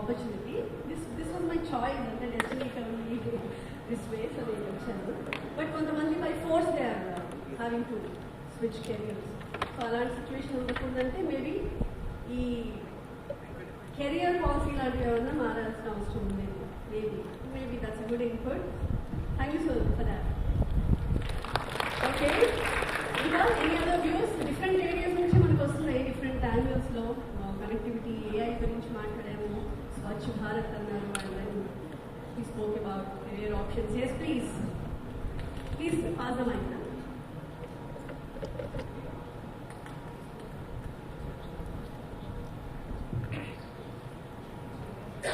opportunity. This was my choice, and the destiny turned me this way, so they channel. But kontamandi by force they are having to switch careers. So అలాంటి situation ఉండకూడదంటే maybe ఈ career policy లాంటివి ఏమన్నా మారాల్సిన అవసరం ఉండేది. Maybe that's good input. Thank you so much for that. Okay, ఇంకా any other views different areas నుంచి మనకు వస్తున్నాయి, డిఫరెంట్ యాంగిల్స్లో. కనెక్టివిటీ, ఏఐ గురించి మాట్లాడాము, స్వచ్ఛ భారత్ అన్నారు, and we spoke about career options. Yes, please pass the mic now.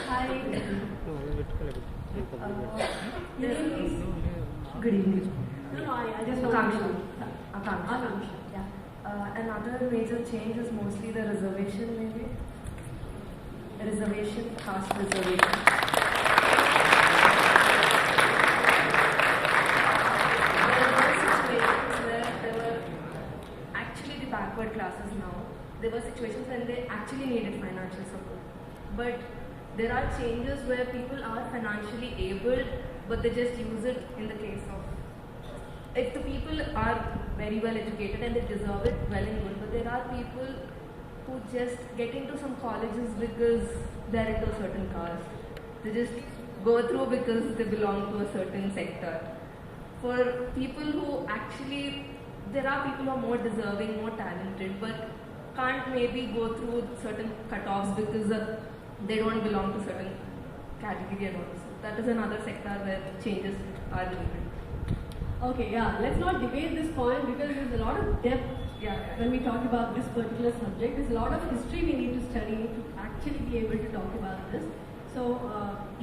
Hi. Good evening. No, I just Akansha. Yeah. Another major change is mostly the reservation, maybe. Reservation, caste reservation. Backward classes now. There were situations when they actually needed financial support. But there are changes where people are financially able, but they just use it in the case of, if the people are very well educated and they deserve it, well and good, but there are people who just get into some colleges because they're into a certain caste. They just go through because they belong to a certain sector. For people who actually, there are people who are more deserving, more talented, but can't maybe go through certain cutoffs because they don't belong to certain category and all. So that is another sector where changes are needed. Okay, yeah, let's not debate this point because there's a lot of depth when we talk about this particular subject. There's a lot of history we need to study to actually be able to talk about this. So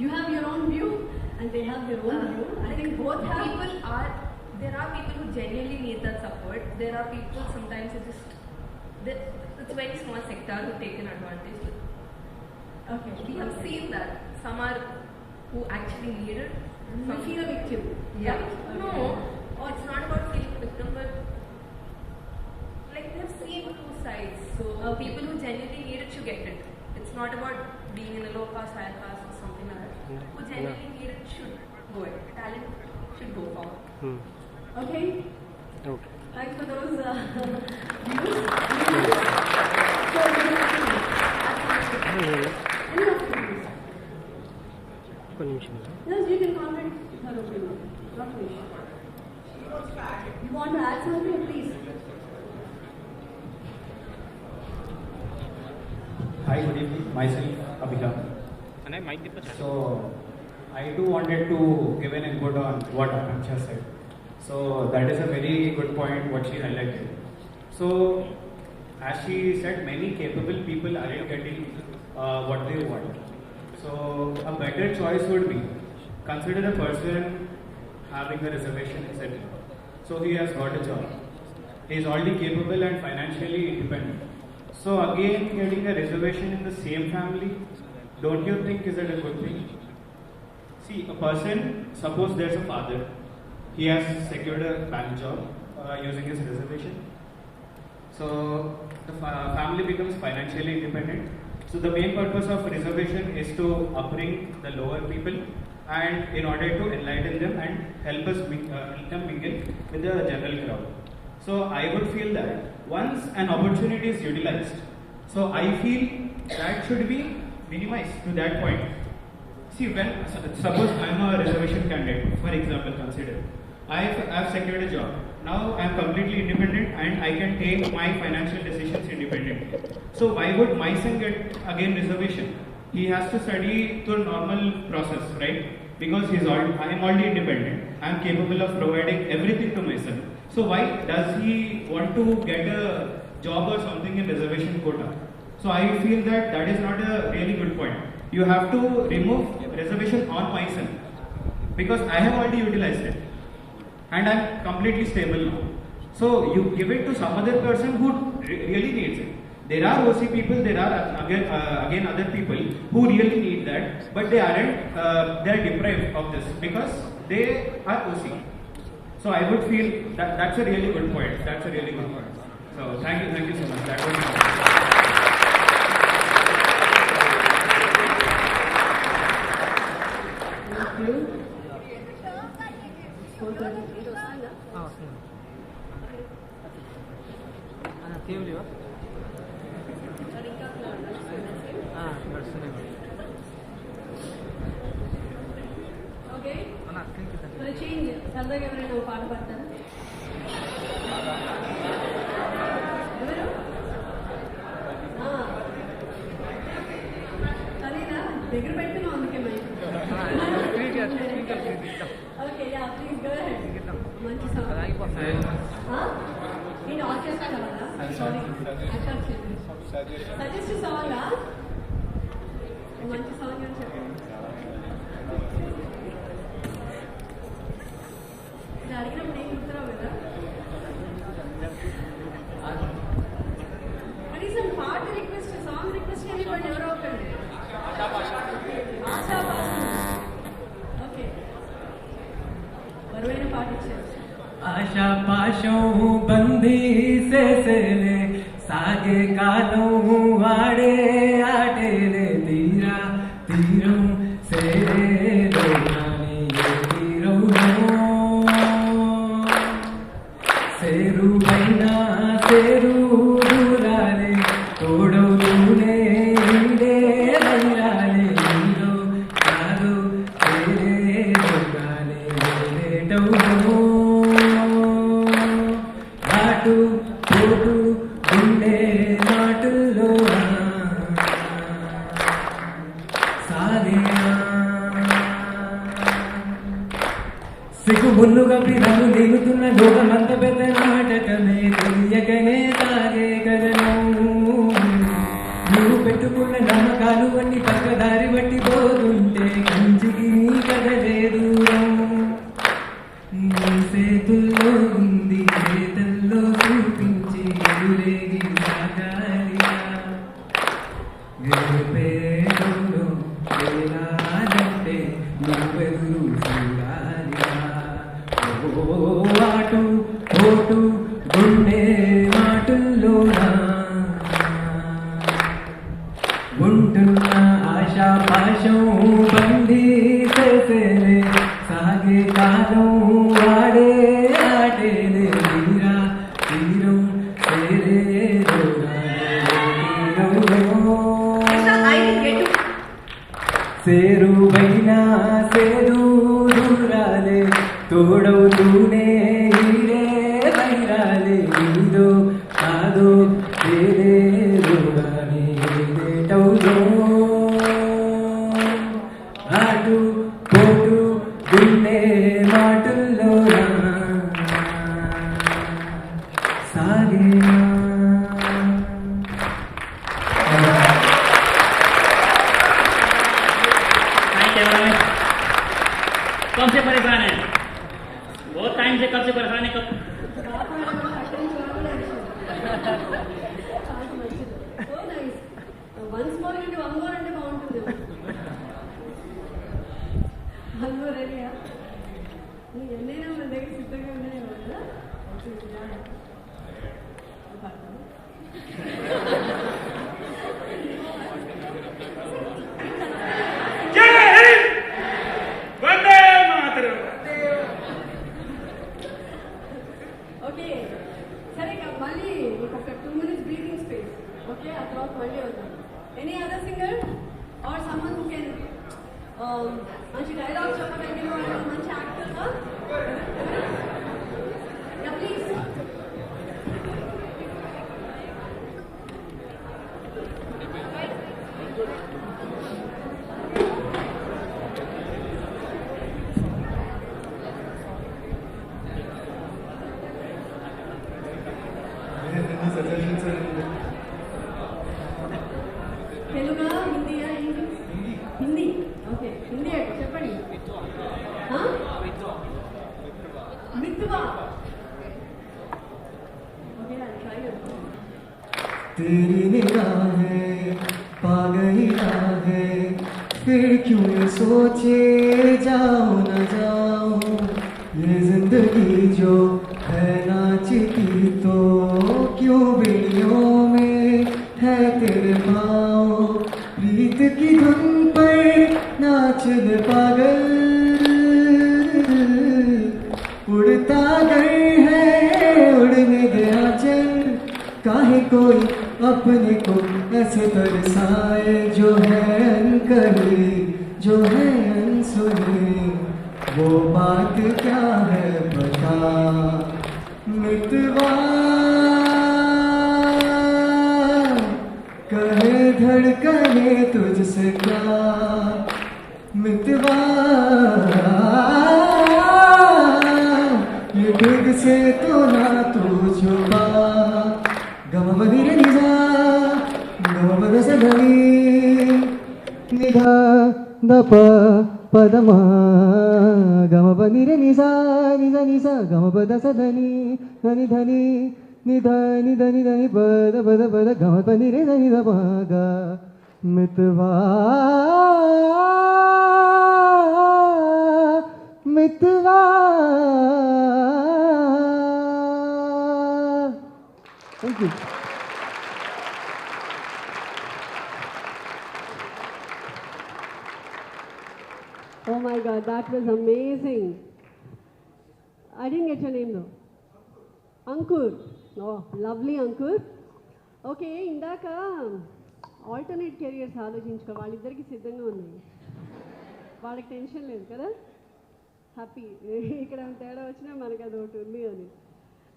you have your own view and they have their own view. I think both have. There are people who genuinely need that support. There are people sometimes who just, it's a very small sector who take an advantage. Okay. We have seen that. Some are who actually need it. Some feel a victim. Yeah. Right? No. Oh, it's not about feeling victim, but like we have seen two sides. So people who genuinely need it should get it. It's not about being in a low caste, high caste or something like that. Who genuinely need it should go it. Talent should go forward. Okay. Thanks for those views. Yes, you can comment her opinion. You want to add something, please? Hi, good evening. Myself, Abhikam. So, I too wanted to give an input on what Akansha said. So that is a very good point what she highlighted. So as she said, many capable people aren't getting what they want. So a better choice would be, consider a person having a reservation, etc. So he has got a job. He is already capable and financially independent. So again, getting a reservation in the same family, don't you think is it a good thing? See, a person, suppose there's a father, he has secured a bank job using his reservation. So the family becomes financially independent. So the main purpose of reservation is to upbring the lower people and in order to enlighten them and help them mingle with the general crowd. So I would feel that once an opportunity is utilized, so I feel that should be minimized to that point. See, when suppose I am a reservation candidate, for example, consider I have secured a job. Now I am completely independent and I can take my financial decisions independently. So why would my son get again reservation? He has to study through normal process, right? Because I am already independent. I am capable of providing everything to my son. So why does he want to get a job or something in reservation quota? So I feel that that is not a really good point. You have to remove reservation on my son because I have already utilized it and I am completely stable now. So you give it to some other person who really needs it. There are OC people, there are again other people who really need that, but they aren't. They are deprived of this because they are OC. So I would feel that that's a really good point. That's a really good point. So thank you so much. That was సరదాగా ఎవరైనా ఒక పాట పాడతారు? ఎవరు? సరేనా, దగ్గర పెట్టుకున్నాం అందుకే mic. Okay, yeah please go ahead. మంచి సాంగ్. నేను ఆర్కెస్ట్రా కావాలా? సారీ, సజెస్ట్ సాంగా? మంచి సాంగ్ అని చెప్పండి. ఇది అడిగినప్పుడు ఏం గుర్తురావు కదా. కనీసం పాట రిక్వెస్ట్, సాంగ్ రిక్వెస్ట్ ఇవ్వండి ఎవరో ఒకటి. ఆశా బాసు. ఓకే, బరువైన పాట ఇచ్చారు. आशा पाशों बंदी से सेले सागे कालों वाड़े आटे रे तीरा तीरों से रोनानी ये तीरों सेरू बन्ना सेरू दुराले तोड़ो तूने इंडे बन्नाले हीरो कादो तेरे रोगाले मेरे टौनो పోటు గుండె మాటల్లో సాగేనా సిగ్గుబుల్లుగా పిల్లలు దిగుతున్న లోకమంత పెద్ద నాటకమే తెలియకనే సాగే కదను నువ్వు పెట్టుకున్న నమ్మకాలు అన్ని పక్కదారి బట్టి పోతుంటే కంచికి నీ కదలే దూరం నీ సేతుల్లో ఉంది చేతల్లో చూపించి ఎదురేగి సాగాలిగా గెలిపేటోలో వేలాలంటే నువ్వెదురు చూడాలిగా ఓ ఆటు ఓటు గుండె మాటల్లోనా ఉంటున్న ఆశా పాశం బందీ చేసేలే సాగే కాలం వాడే ఆటేలే తీరా తీరం సేరే సేరువైనా సేరు దూరాలే తోడవుతూనే ఈడే వైరాలే నీదో కాదో ఏదే దూరాలే ఏదేటవుదో ఆటు పోటు గుండె మాటల్లో సాగేనా कब से परेशान है? बहुत टाइम से, कब से परेशान है? कब? వన్స్ మోర్ అంటే వన్ మోర్ అంటే బాగుంటుంది. వన్ మోర్ రెడీయా? నీకు ఎన్నైనా మన దగ్గర సిద్ధంగా ఉన్నాయి కదా. ఓకే, సరే మళ్ళీ మీకు ఒక 2 minutes బ్రీతింగ్ స్పేస్. ఓకే, ఆ తర్వాత మళ్ళీ వద్దాం. Any other singer or someone who can మంచి డైలాగ్ చెప్పగలిగిన వాళ్ళు, మంచి యాక్టర్గా? Yeah please. తెలుగా, హిందీయా? హిందీ. ఓకే, హిందీ అంటే చెప్పండి. మిత్తువా? ఓకే, ట్రై చేద్దాం. तेरी निगाहें पा गई राहें फिर क्यों ये सोचे जाओ न जाओ ये जिंदगी जो है नाचती तो क्यों बेड़ियों में है तेरे पाँव प्रीत की धुन पर नाच दे पागल उड़ता गए है उड़ने गया चल काहे कोई अपने को ऐसे तरसाए जो है अनकही जो है अनसुनी वो बात क्या है बता मितवा कहे धड़कने तुझसे क्या मितवा ये ढूंढ से तो ना तू छुपा गम बनी रे निजा गम बद से धनी निधा दप पदमा गम बनी रे निजा निजा निजा गम बद से धनी धनी धनी निधा निधा निधा नि पद पद पद गम बनी रे धनी दपागा मितवा मितवा Thank you. Oh my God, that was amazing. I didn't get your name though. Ankur. Oh, lovely Ankur. Okay, ఇందాక ఆల్టర్నేట్ కెరియర్స్ ఆలోచించుకో, వాళ్ళిద్దరికి సిద్ధంగా ఉన్నాయి, వాళ్ళకి టెన్షన్ లేదు కదా, హ్యాపీ. ఇక్కడ తేడా వచ్చినా మనకి అది ఒకటి ఉంది అని.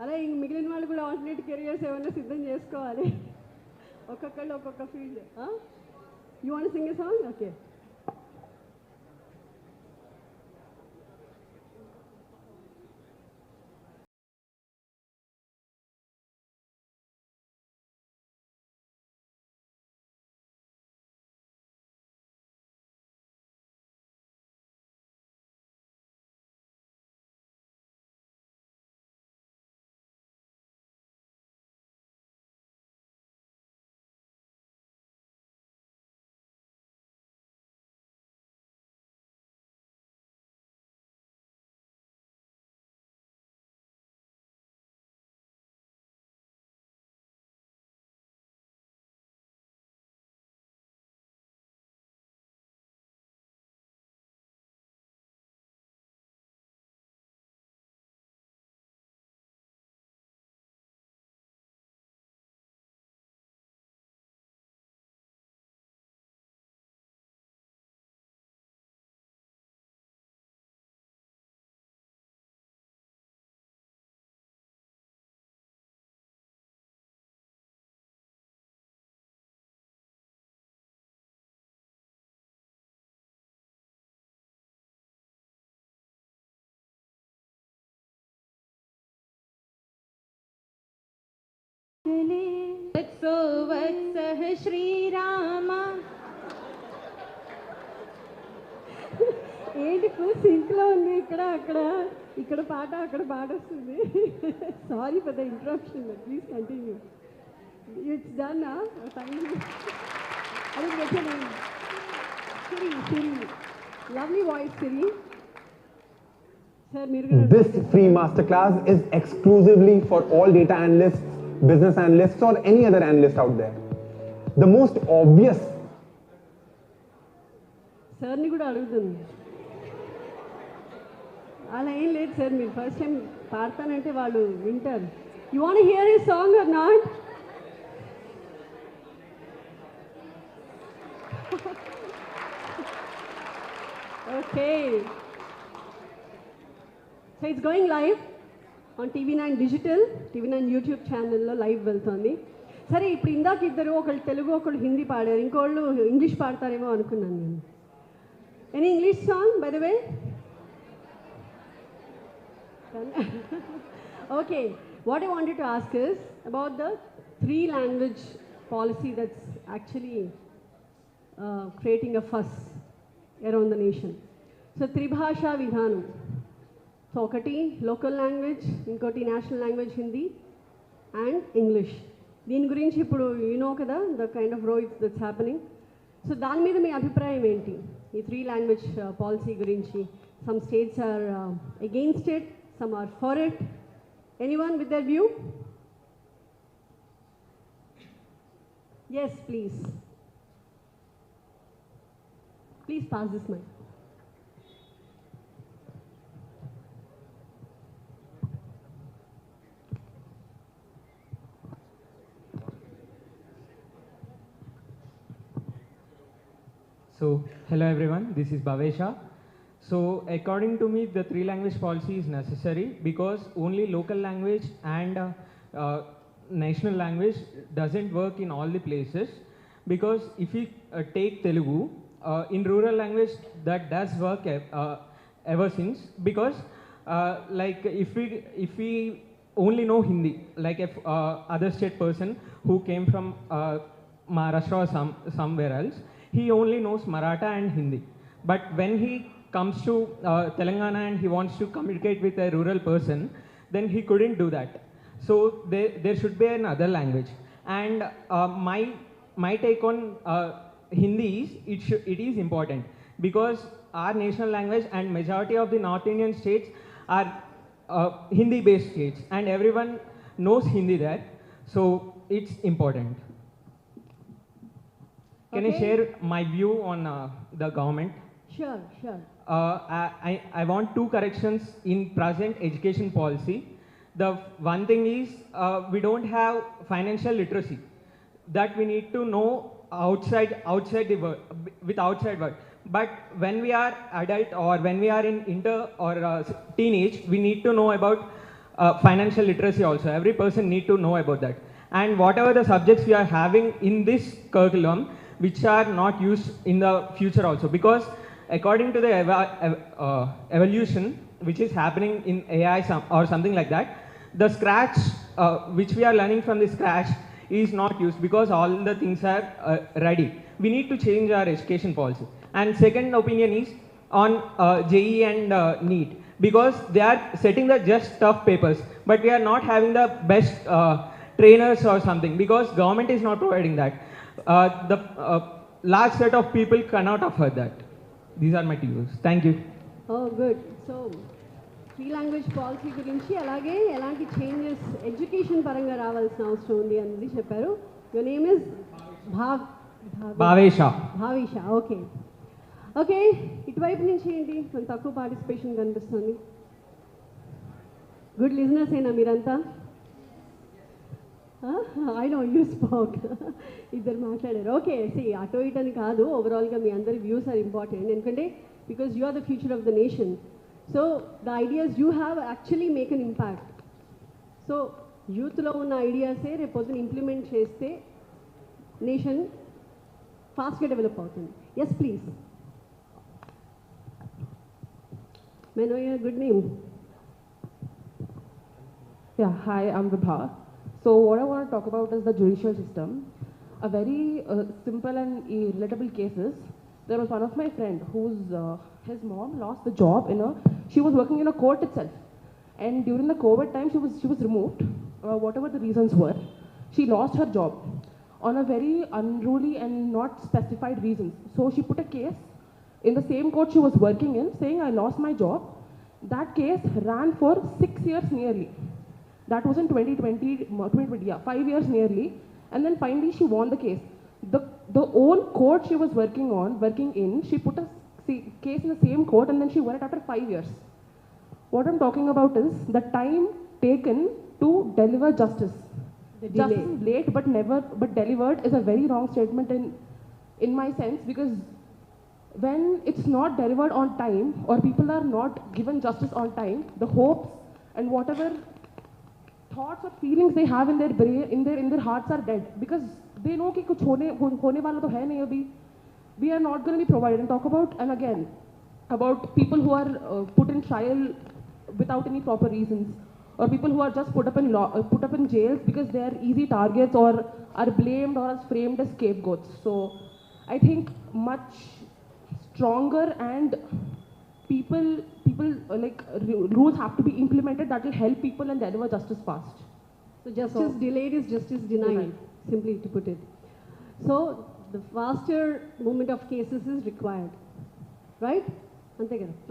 అలా ఇంక మిగిలిన వాళ్ళు కూడా ఆల్టర్నేట్ కెరియర్స్ ఏమైనా సిద్ధం చేసుకోవాలి, ఒక్కొక్కళ్ళు ఒక్కొక్క field. You want sing a song? Okay. वत्सः श्रीराम. ఏంటి ఫుల్ సింక్లో ఉంది, ఇక్కడ అక్కడ ఇక్కడ పాట అక్కడ పాట వస్తుంది. Sorry for the interruption, please continue. It's done. Thank you. అదే వచ్చాను. సిరి సిరి, లవ్లీ వాయిస్ సిరి. సార్ మీరు This free masterclass is exclusively for all data analysts, business analysts or any other analyst out there. The most obvious. సార్ని కూడా అడుగుతుంది. అలా ఏం లేదు sir, మీరు ఫస్ట్ టైం పాడతానంటే వాళ్ళు వింటారు. You want hear his song or not? Okay. So it's going live on TV9 digital, TV9 YouTube ఛానల్లో లైవ్ వెళ్తుంది. సరే, ఇప్పుడు ఇందాక ఇద్దరు, ఒకళ్ళు తెలుగు ఒకళ్ళు హిందీ పాడారు, ఇంకోళ్ళు ఇంగ్లీష్ పాడతారేమో అనుకున్నాను నేను. Any English song by the way? Okay, what I wanted to ask is about the 3-language policy that's actually creating a fuss around the nation. So, Tribhasha Vidhanam. So, ఒకటి లోకల్ లాంగ్వేజ్, ఇంకోటి national language Hindi and English. దీని గురించి ఇప్పుడు you know కదా the kind of riots that's happening. So దాని మీద మీ అభిప్రాయం ఏంటి? ఈ 3-language పాలసీ గురించి. Some states are against it, some are for it. Anyone with their view? Yes, please. Please pass this mic. So, hello everyone, this is Bhavesha. So according to me, the three language policy is necessary because only local language and national language doesn't work in all the places. Because if we take Telugu, in rural language that does work ever since. Because like if we only know Hindi, like if other state person who came from Maharashtra or somewhere else, he only knows Maratha and Hindi. But when he comes to Telangana and he wants to communicate with a rural person, then he couldn't do that. So there should be another language. And my take on Hindi is it is important because our national language and majority of the North Indian states are Hindi based states and everyone knows Hindi there. So it's important. Can I share my view on the government? Sure, sure. I want two corrections in present education policy. The one thing is we don't have financial literacy that we need to know outside the world, with outside world. But when we are adult or when we are in inter or teenage, we need to know about financial literacy also. Every person need to know about that. And whatever the subjects we are having in this curriculum, which are not used in the future also, because according to the evolution which is happening in AI or something like that, the scratch which we are learning from the scratch is not used because all the things are ready. We need to change our education policy. And second opinion is on JEE and NEET, because they are setting the just tough papers, but we are not having the best trainers or something because government is not providing that. The large set of people cannot afford that. These are my two views. Thank you. Oh, good. So, three language policy గురించి అలాగే ఎలాంటి changes education పరంగా రావాల్సిన అవసరం ఉంది అనేది చెప్పారు. Your name is Bhavesha. Okay okay. ఇటువైపు నుంచి ఏంటి కొంచెం తక్కువ పార్టిసిపేషన్ కనిపిస్తుంది. గుడ్ లిజనర్స్ ఏనా మీరంతా? I know you spoke. ఇద్దరు మాట్లాడారు. ఓకే, సి అటో ఇటు అని కాదు, ఓవరాల్గా మీ అందరి వ్యూస్ ఆర్ ఇంపార్టెంట్ ఎందుకంటే because you are the future of the nation. So the ideas you have actually make an impact. So యూత్లో ఉన్న ఐడియాసే రేపు పొద్దున ఇంప్లిమెంట్ చేస్తే నేషన్ ఫాస్ట్గా డెవలప్ అవుతుంది. Yes please. May know your good name? Yeah, hi, I'm Vibha. So what I want to talk about is the judicial system. A very simple and relatable cases. There was one of my friend whose his mom lost the job she was working in a court itself, and during the COVID time she was removed, whatever the reasons were. She lost her job on a very unruly and not specified reasons. So she put a case in the same court she was working in, saying I lost my job. That case ran for 6 years nearly. That was in 2020, yeah, 5 years nearly, and then finally she won the case. The own court she was working in, she put a case in the same court and then she won it after 5 years. What I'm talking about is the time taken to deliver justice. Justice is late but delivered is a very wrong statement in my sense, because when it's not delivered on time or people are not given justice on time, the hopes and whatever thoughts or feelings they have in their brain, in their hearts are dead, because they know कि कुछ होने वाला तो है नहीं अभी. We are not going to be provided. And talk about, and again, about people who are put in trial without any proper reasons, or people who are just put up in jails because they are easy targets or are blamed or are framed as scapegoats. So I think much stronger and people like rules have to be implemented that will help people and deliver justice fast. So justice delayed is justice denied, simply to put it. So the faster movement of cases is required, right?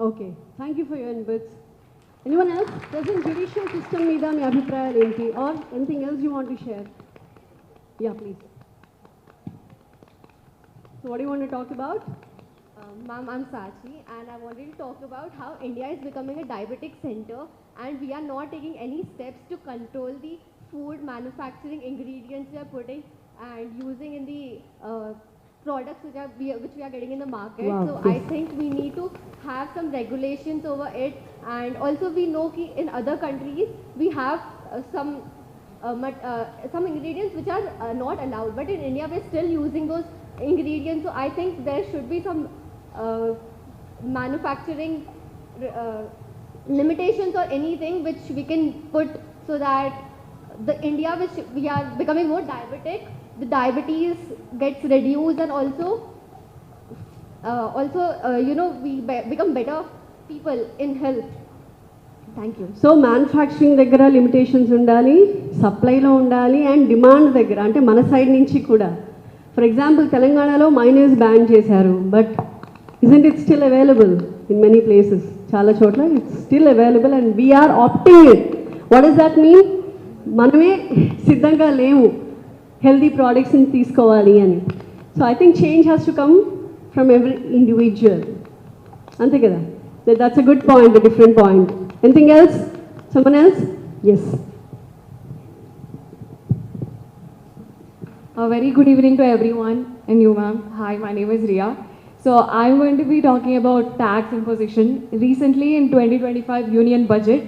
Okay, thank you for your inputs. Anyone else? Present judicial system meeda mi abhiprayal enti or anything else you want to share? Yeah, please. So what do you want to talk about? Ma'am, I'm Sachi and I wanted to talk about how India is becoming a diabetic center and we are not taking any steps to control the food manufacturing ingredients we are putting and using in the products which we are getting in the market. Wow, So I yes. think we need to have some regulations over it. And also we know ki in other countries we have some ingredients which are not allowed, but in India we're still using those ingredients. So I think there should be some manufacturing limitations or anything which we can put, so that the India which we are becoming more diabetic, the diabetes gets reduced, and also we become better people in health. Thank you. So manufacturing దగ్గర limitations ఉండాలి, సప్లైలో ఉండాలి, and demand దగ్గర అంటే మన side నుంచి కూడా. For example తెలంగాణలో మైనస్ బ్యాన్ చేశారు, but isn't it still available in many places? చాలా చోట్ల it's still available and we're opting it. What does that mean? మనమే సిద్ధంగా లేము హెల్దీ ప్రోడక్ట్స్ని తీసుకోవాలి అని. So I think change has to come from every individual. అంతే కదా? That's a good point, a different point. Anything else? Someone else? Yes. A very good evening to everyone and you, ma'am. Hi, my name is Ria. So I'm going to be talking about tax imposition. Recently in 2025 Union Budget,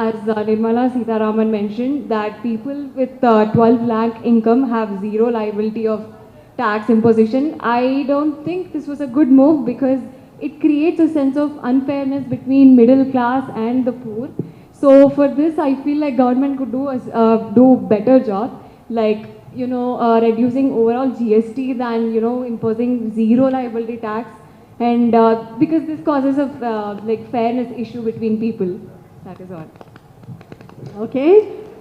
as Nirmala Sitharaman mentioned, that people with 12 lakh income have zero liability of tax imposition. I don't think this was a good move because it creates a sense of unfairness between middle class and the poor. So for this, I feel like government could do better job, like reducing overall GST than imposing zero liability tax, and because this causes a like fairness issue between people. That is all. Okay.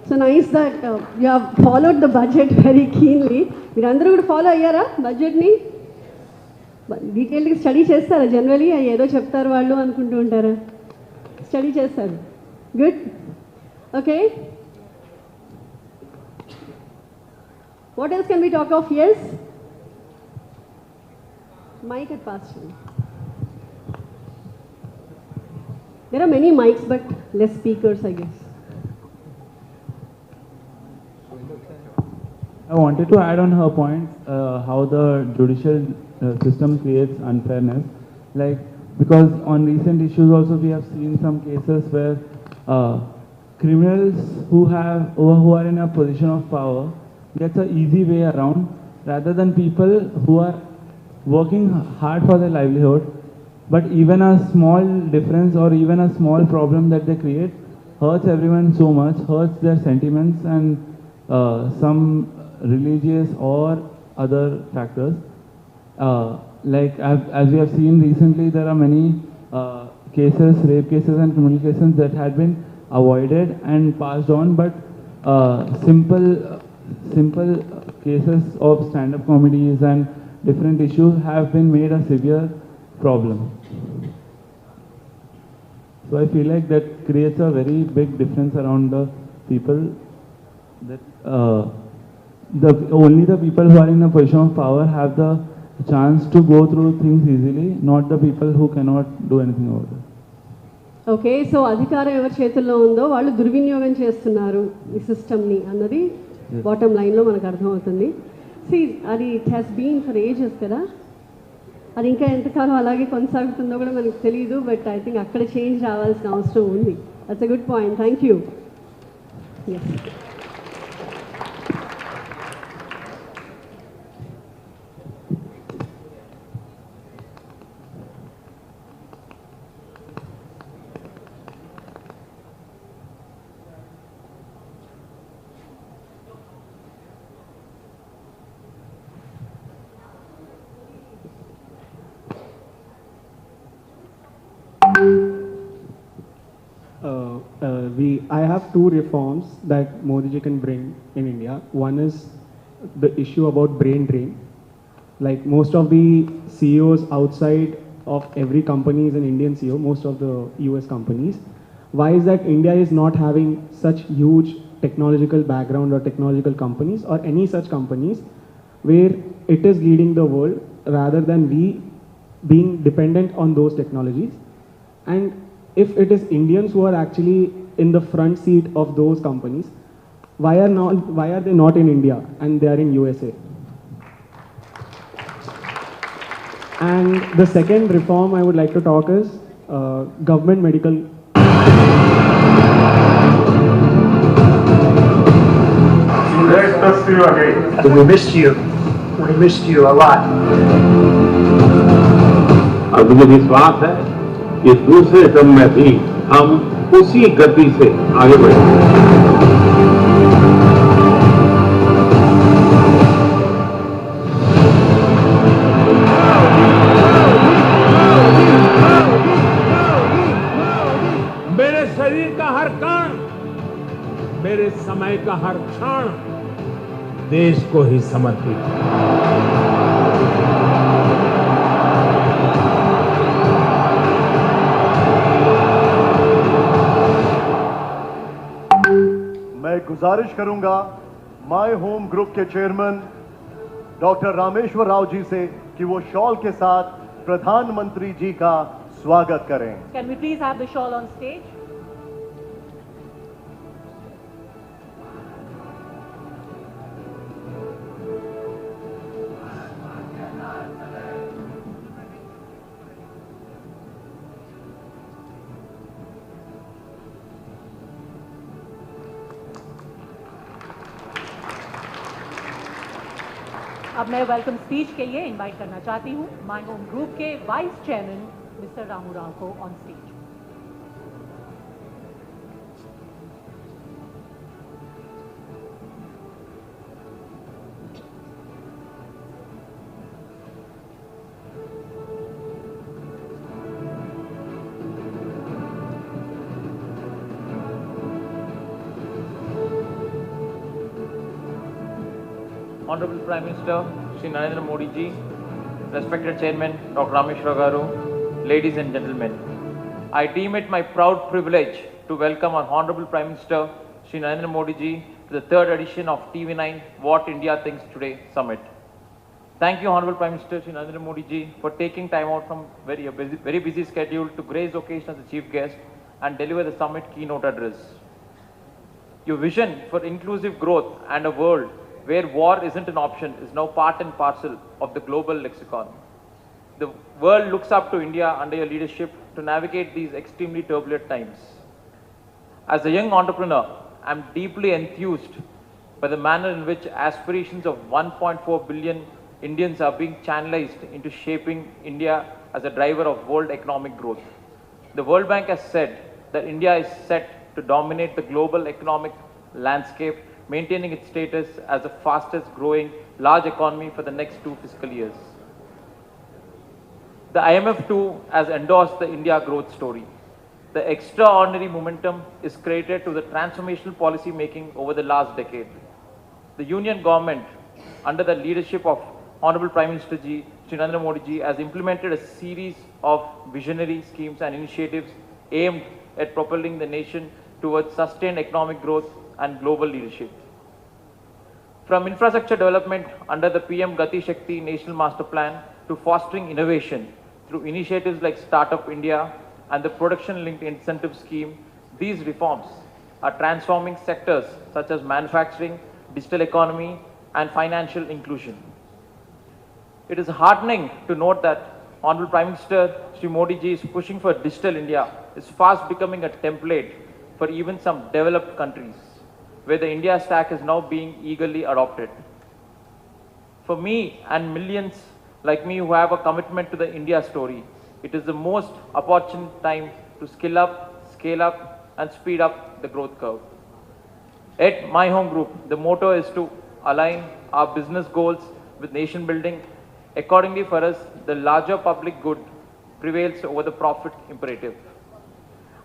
So nice that you have followed the budget very keenly. మీరందరూ కూడా follow అయ్యారా బడ్జెట్ని? డీటెయిల్గా study చేస్తారా? Generally ఏదో చెప్తారు వాళ్ళు అనుకుంటూ ఉంటారా? స్టడీ చేస్తారు. Good. Okay. What else can we talk of? Yes, mic at past. There are many mics but less speakers, I guess. I wanted to add on her point how the judicial system creates unfairness. Like, because on recent issues also we have seen some cases where criminals who are in a position of power gets an easy way around, rather than people who are working hard for their livelihood, but even a small difference or even a small problem that they create hurts everyone so much, hurts their sentiments and some religious or other factors. Like as we have seen recently, there are many cases, rape cases and criminal cases that had been avoided and passed on, but simple cases of stand-up comedies and different issues have been made a severe problem. So I feel like that creates a very big difference around the people, that only the people who are in a position of power have the chance to go through things easily, not the people who cannot do anything about it. Okay. So అధికారం ఎవరి చేతుల్లో ఉందో వాళ్ళు దుర్వినియోగం చేస్తున్నారు ఈ సిస్టమ్ని అన్నది బాటమ్ లైన్లో మనకు అర్థమవుతుంది. సి అది it has been for ages కదా, అది ఇంకా ఎంతకాలం అలాగే కొనసాగుతుందో కూడా మనకు తెలియదు. బట్ ఐ థింక్ అక్కడ చేంజ్ రావాల్సిన అవసరం ఉంది. That's a good point. Thank you. Yes. I have two reforms that Modi ji can bring in India. One is the issue about brain drain. Like most of the CEOs outside of every company is an Indian CEO, most of the US companies. Why is that India is not having such huge technological background or technological companies or any such companies where it is leading the world rather than we being dependent on those technologies? And if it is Indians who are actually in the front seat of those companies, why are they not in India and they are in USA? And the second reform I would like to talk is government medical. Great to see you again. We missed you. We missed you a lot. अब मुझे विश्वास है कि दूसरे term में भी हम उसी गति से आगे बढ़ेंगे। मेरे शरीर का हर कण, मेरे समय का हर क्षण देश को ही समर्पित है। मैं गुजारिश करूंगा माय होम ग्रुप के चेयरमैन डॉक्टर रामेश्वर राव जी से कि वो शॉल के साथ प्रधानमंत्री जी का स्वागत करें। Can we please have the shawl on stage? अब मैं वेलकम स्पीच के लिए इनवाइट करना चाहती हूं माय होम ग्रुप के vice chairman mister Ramu Rao को on stage. Honorable Prime Minister Shri Narendra Modi ji, respected Chairman Dr. Rameshwar Garu, ladies and gentlemen, I deem it my proud privilege to welcome our Honorable Prime Minister Shri Narendra Modi ji to the third edition of TV9 What India Thinks Today Summit. Thank you, Honorable Prime Minister Shri Narendra Modi ji, for taking time out from very busy schedule to grace the occasion as the chief guest and deliver the summit keynote address. Your vision for inclusive growth and a world where war isn't an option is now part and parcel of the global lexicon. The world looks up to India under your leadership to navigate these extremely turbulent times. As a young entrepreneur, I'm deeply enthused by the manner in which aspirations of 1.4 billion Indians are being channelized into shaping India as a driver of world economic growth. The World Bank has said that India is set to dominate the global economic landscape, maintaining its status as the fastest growing large economy for the next 2 fiscal years. The IMF too has endorsed the India growth story. The extraordinary momentum is credited to the transformational policy making over the last decade. The Union government, under the leadership of Honorable Prime Minister Ji, Shri Narendra Modi Ji, has implemented a series of visionary schemes and initiatives aimed at propelling the nation towards sustained economic growth and global leadership. From infrastructure development under the PM Gati Shakti National Master Plan to fostering innovation through initiatives like Startup India and the Production Linked Incentive Scheme, these reforms are transforming sectors such as manufacturing, digital economy, and financial inclusion. It is heartening to note that Honorable Prime Minister Shri Modi Ji is pushing for Digital India is fast becoming a template for even some developed countries, where the India stack is now being eagerly adopted. For me and millions like me who have a commitment to the India story, it is the most opportune time to skill up, scale up, and speed up the growth curve. At my home group, the motto is to align our business goals with nation building. Accordingly, for us, the larger public good prevails over the profit imperative.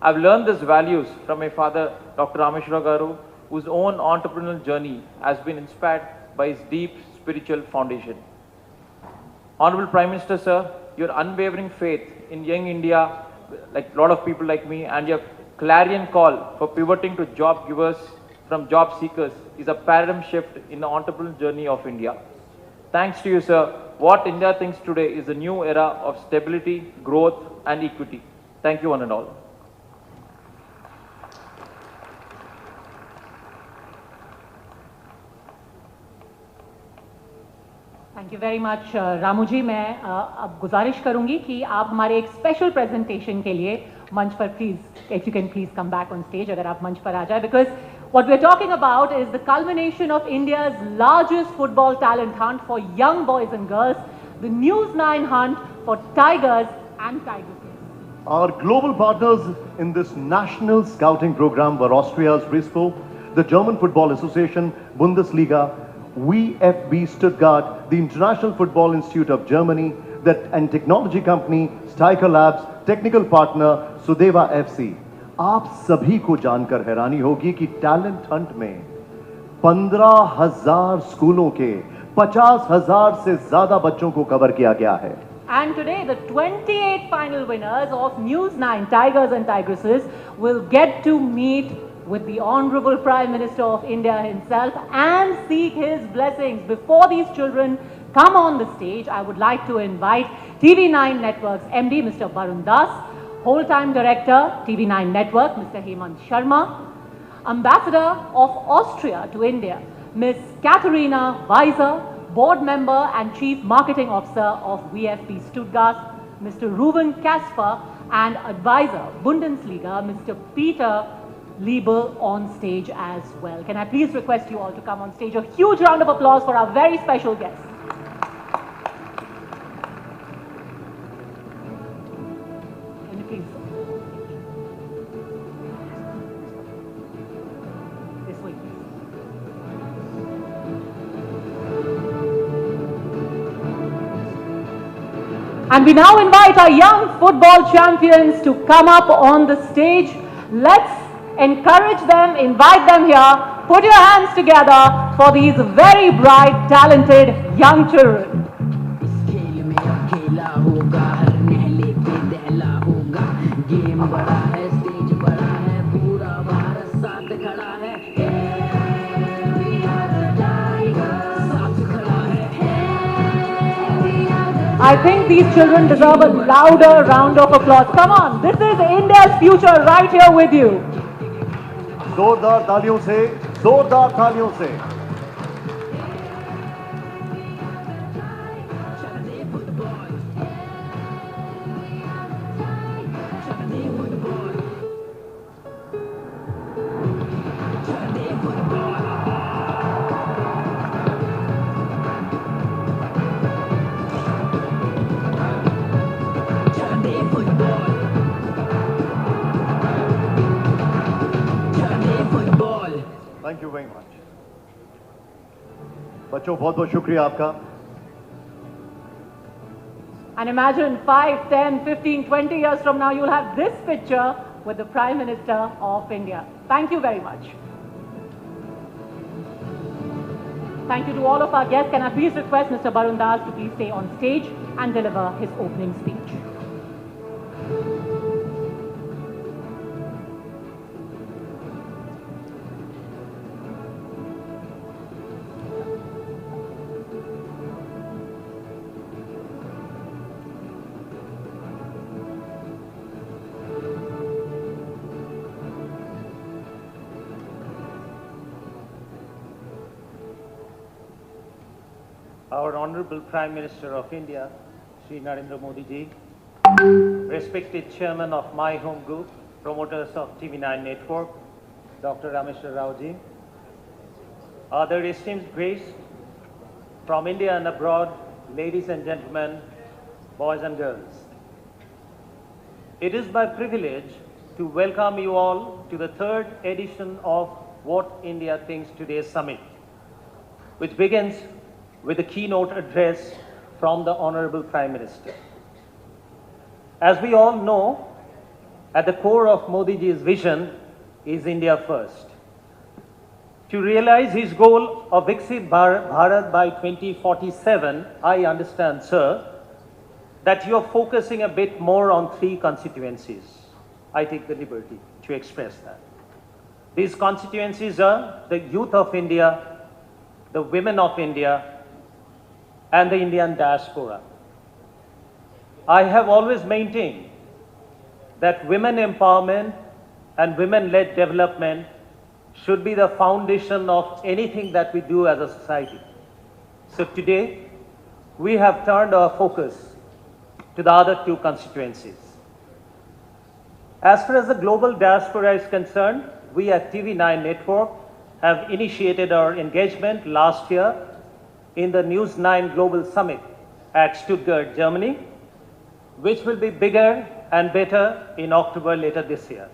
I've learned these values from my father, Dr. Rameshwar Garu, whose own entrepreneurial journey has been inspired by his deep spiritual foundation. Honorable Prime Minister, sir, your unwavering faith in young India, like a lot of people like me, and your clarion call for pivoting to job givers from job seekers is a paradigm shift in the entrepreneurial journey of India. Thanks to you, sir, what India thinks today is a new era of stability, growth, and equity. Thank you, one and all. Thank Thank you very much, Ramu ji. मैं अब गुजारिश करूंगी कि आप हमारे एक special presentation के लिए मंच पर please, if you can please come back on stage, अगर आप मंच पर आ जाए, because what we're talking about is the culmination of India's largest football talent hunt for young boys and girls, the News 9 hunt for tigers and tigresses. Our global partners in this national scouting program were Austria's RISPO, the German Football Association, Bundesliga, VfB Stuttgart, the International Football Institute of Germany, and technology company Steiker Labs, technical partner Sudeva FC. आप सभी को जानकर हैरानी होगी कि talent Hunt में 15,000 स्कूलों के 50,000 से ज्यादा बच्चों को कवर किया गया है. And today, the 28 final winners of News 9 Tigers and Tigresses will get to meet with the Honorable Prime Minister of India himself and seek his blessings. Before these children come on the stage, I would like to invite TV9 Network's MD, Mr. Barun Das, Whole-time Director, TV9 Network, Mr. Hemant Sharma, Ambassador of Austria to India, Ms. Katharina Weiser, Board Member and Chief Marketing Officer of VfB Stuttgart, Mr. Ruben Kasper, and Advisor, Bundesliga, Mr. Peter Liebel on stage as well. Can I please request you all to come on stage? A huge round of applause for our very special guests. Can you please? This way, please. And we now invite our young football champions to come up on the stage. Let's encourage them, invite them here. Put your hands together for these very bright, talented young children. I think these children deserve a louder round of applause. Come on, this is India's future right here with you. जोरदार तालियों से, जोरदार तालियों से. Thank you very much. बच्चों बहुत बहुत शुक्रिया आपका. And imagine 5, 10, 15, 20 years from now, you'll have this picture with the Prime Minister of India. Thank you very much. Thank you to all of our guests. Can I please request Mr. Barun Das to please stay on stage and deliver his opening speech. Our Honorable Prime Minister of India, Shri Narendra Modi ji, respected Chairman of My Home Group, promoters of TV9 Network, Dr. Rameshwar Rao ji, other esteemed guests from India and abroad, ladies and gentlemen, boys and girls. It is my privilege to welcome you all to the third edition of What India Thinks Today Summit, which begins with a keynote address from the Honorable Prime Minister. As we all know, at the core of Modi ji's vision is India first. To realize his goal of Viksit Bharat by 2047, I understand, sir, that you are focusing a bit more on 3 constituencies. I take the liberty to express that. These constituencies are the youth of India, the women of India, and the Indian diaspora. I have always maintained that women empowerment and women-led development should be the foundation of anything that we do as a society. So today, we have turned our focus to the other two constituencies. As far as the global diaspora is concerned, we at TV9 Network have initiated our engagement last year in the News 9 Global Summit at Stuttgart, Germany, which will be bigger and better in October later this year.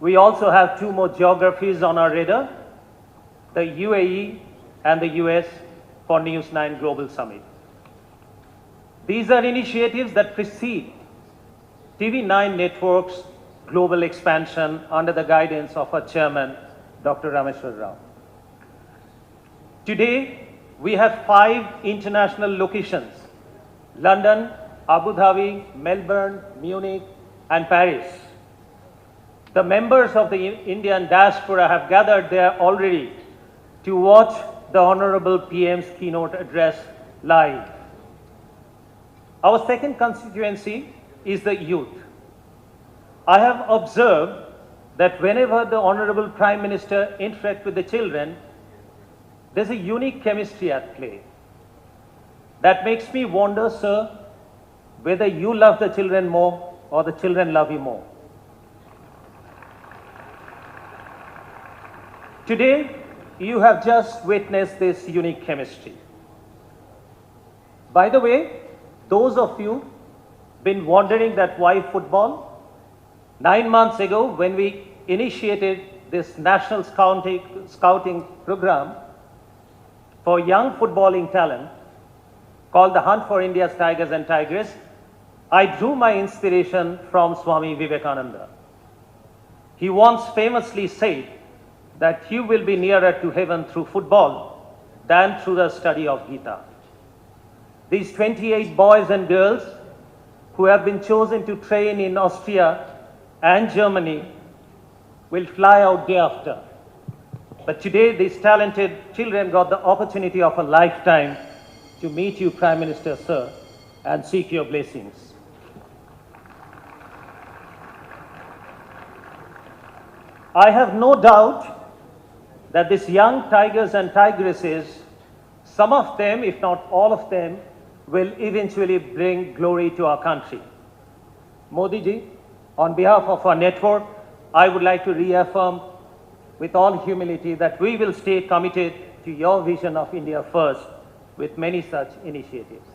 We also have two more geographies on our radar, the UAE and the US for News 9 Global Summit. These are initiatives that precede TV9 Network's global expansion under the guidance of our chairman, Dr. Rameshwar Rao. Today, we have 5 international locations: London, Abu Dhabi, Melbourne, Munich, and Paris. The members of the Indian diaspora have gathered there already to watch the Honorable PM's keynote address live. Our second constituency is the youth. I have observed that whenever the Honorable Prime Minister interacts with the children, there's a unique chemistry at play. That makes me wonder, sir, whether you love the children more or the children love you more. Today, you have just witnessed this unique chemistry. By the way, those of you been wondering that why football? 9 months ago, when we initiated this national scouting program for young footballing talent called the Hunt for India's Tigers and Tigresses, I drew my inspiration from Swami Vivekananda. He once famously said that you will be nearer to heaven through football than through the study of Gita. These 28 boys and girls who have been chosen to train in Austria and Germany will fly out day after. But today, these talented children got the opportunity of a lifetime to meet you, Prime Minister, sir, and seek your blessings. I have no doubt that these young tigers and tigresses, some of them, if not all of them, will eventually bring glory to our country. Modi ji, on behalf of our network, I would like to reaffirm with all humility that we will stay committed to your vision of India first with many such initiatives.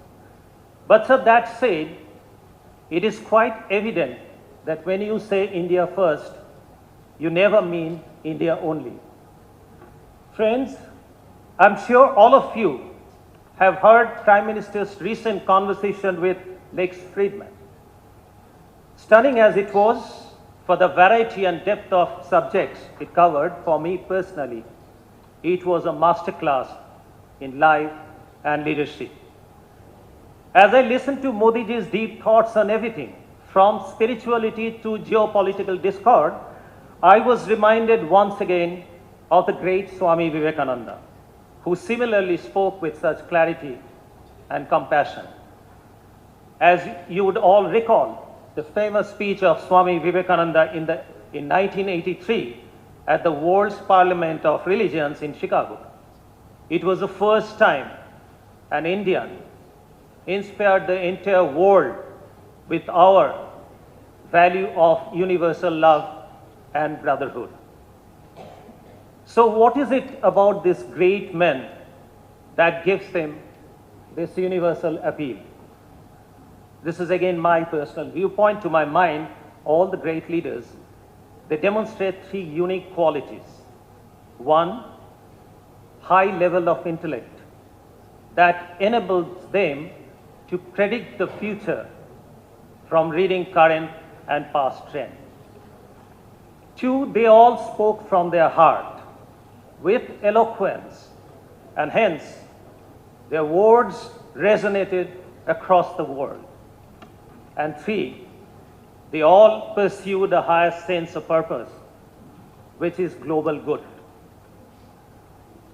But sir, that said, it is quite evident that when you say India first, you never mean India only. Friends, I'm sure all of you have heard Prime Minister's recent conversation with Lex Friedman. Stunning as it was for the variety and depth of subjects it covered, for me personally, it was a masterclass in life and leadership. As I listened to Modi ji's deep thoughts on everything, from spirituality to geopolitical discord, I was reminded once again of the great Swami Vivekananda, who similarly spoke with such clarity and compassion. As you would all recall, the famous speech of Swami Vivekananda in 1983 at the World's Parliament of Religions in Chicago. It was the first time an Indian inspired the entire world with our value of universal love and brotherhood. So what is it about this great man that gives him this universal appeal? This is again my personal viewpoint. To my mind, all the great leaders, they demonstrate 3 unique qualities. 1, high level of intellect that enables them to predict the future from reading current and past trend. 2, they all spoke from their heart with eloquence, and hence their words resonated across the world. And 3, they all pursued a higher sense of purpose, which is global good.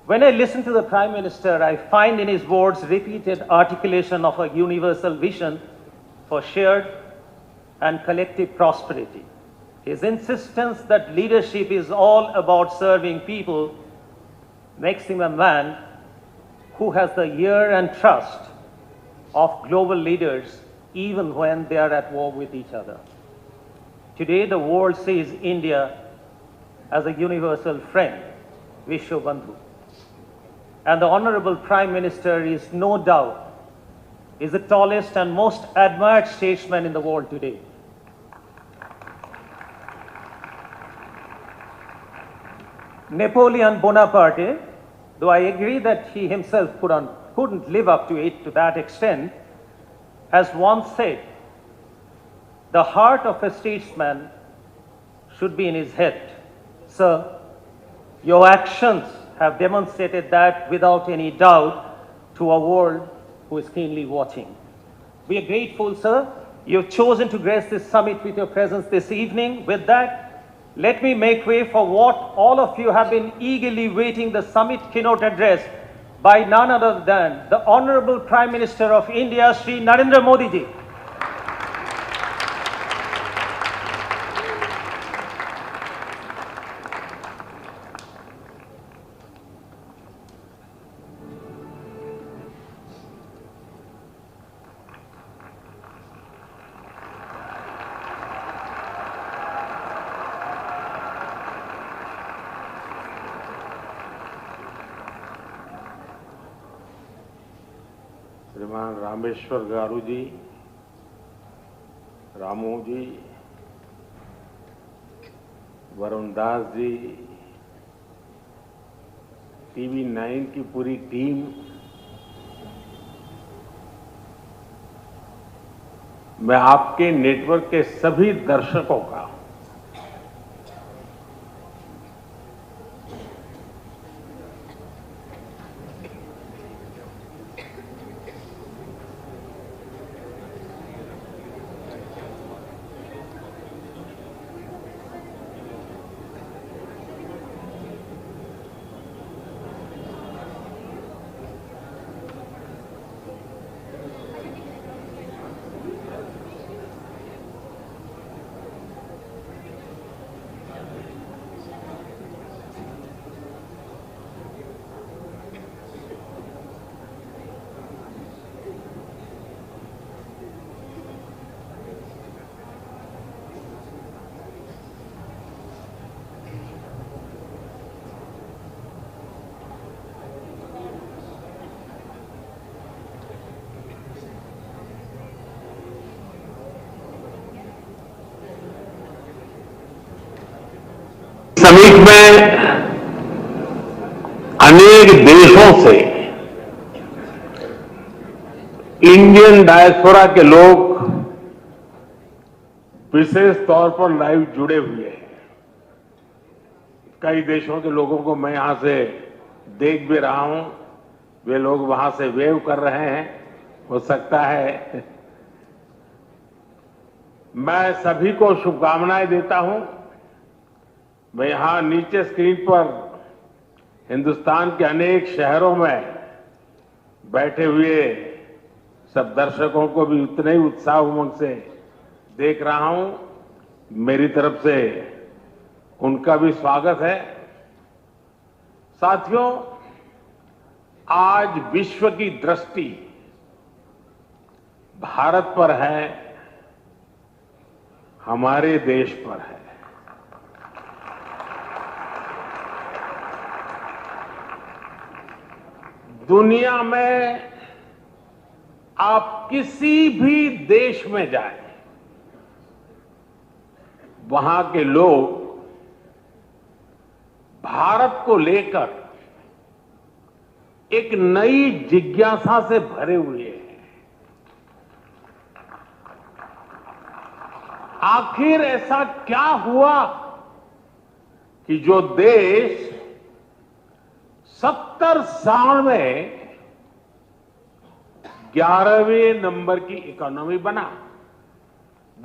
When I listen to the Prime Minister, I find in his words repeated articulation of a universal vision for shared and collective prosperity. His insistence that leadership is all about serving people makes him a man who has the ear and trust of global leaders even when they are at war with each other. Today, the world sees India as a universal friend, Vishwabandhu. And the Honorable Prime Minister is no doubt is the tallest and most admired statesman in the world today. Napoleon Bonaparte, though I agree that he himself couldn't live up to it to that extent, has once said, "The heart of a statesman should be in his head." Sir, your actions have demonstrated that without any doubt to a world who is keenly watching. We are grateful, sir. You've chosen to grace this summit with your presence this evening. With that, let me make way for what all of you have been eagerly waiting, the summit keynote address by none other than the Honorable Prime Minister of India, Shri Narendra Modi ji. श्रीमान रामेश्वर गारू जी, रामू जी, Varun Das ji, TV9 की पूरी team, मैं आपके network के सभी दर्शकों का summit में अनेक देशों से इंडियन डायस्पोरा के लोग विशेष तौर पर लाइव जुड़े हुए हैं। कई देशों के लोगों को मैं यहां से देख भी रहा हूं, वे लोग वहां से वेव कर रहे हैं। हो सकता है मैं सभी को शुभकामनाएं देता हूं। मैं यहां नीचे स्क्रीन पर हिंदुस्तान के अनेक शहरों में बैठे हुए सब दर्शकों को भी उतने ही उत्साह उमंग से देख रहा हूं। मेरी तरफ से उनका भी स्वागत है। साथियों, आज विश्व की दृष्टि भारत पर है, हमारे देश पर है। दुनिया में आप किसी भी देश में जाएं, वहां के लोग भारत को लेकर एक नई जिज्ञासा से भरे हुए हैं। आखिर ऐसा क्या हुआ कि जो देश 70 साल में 11वें नंबर की इकोनॉमी बना।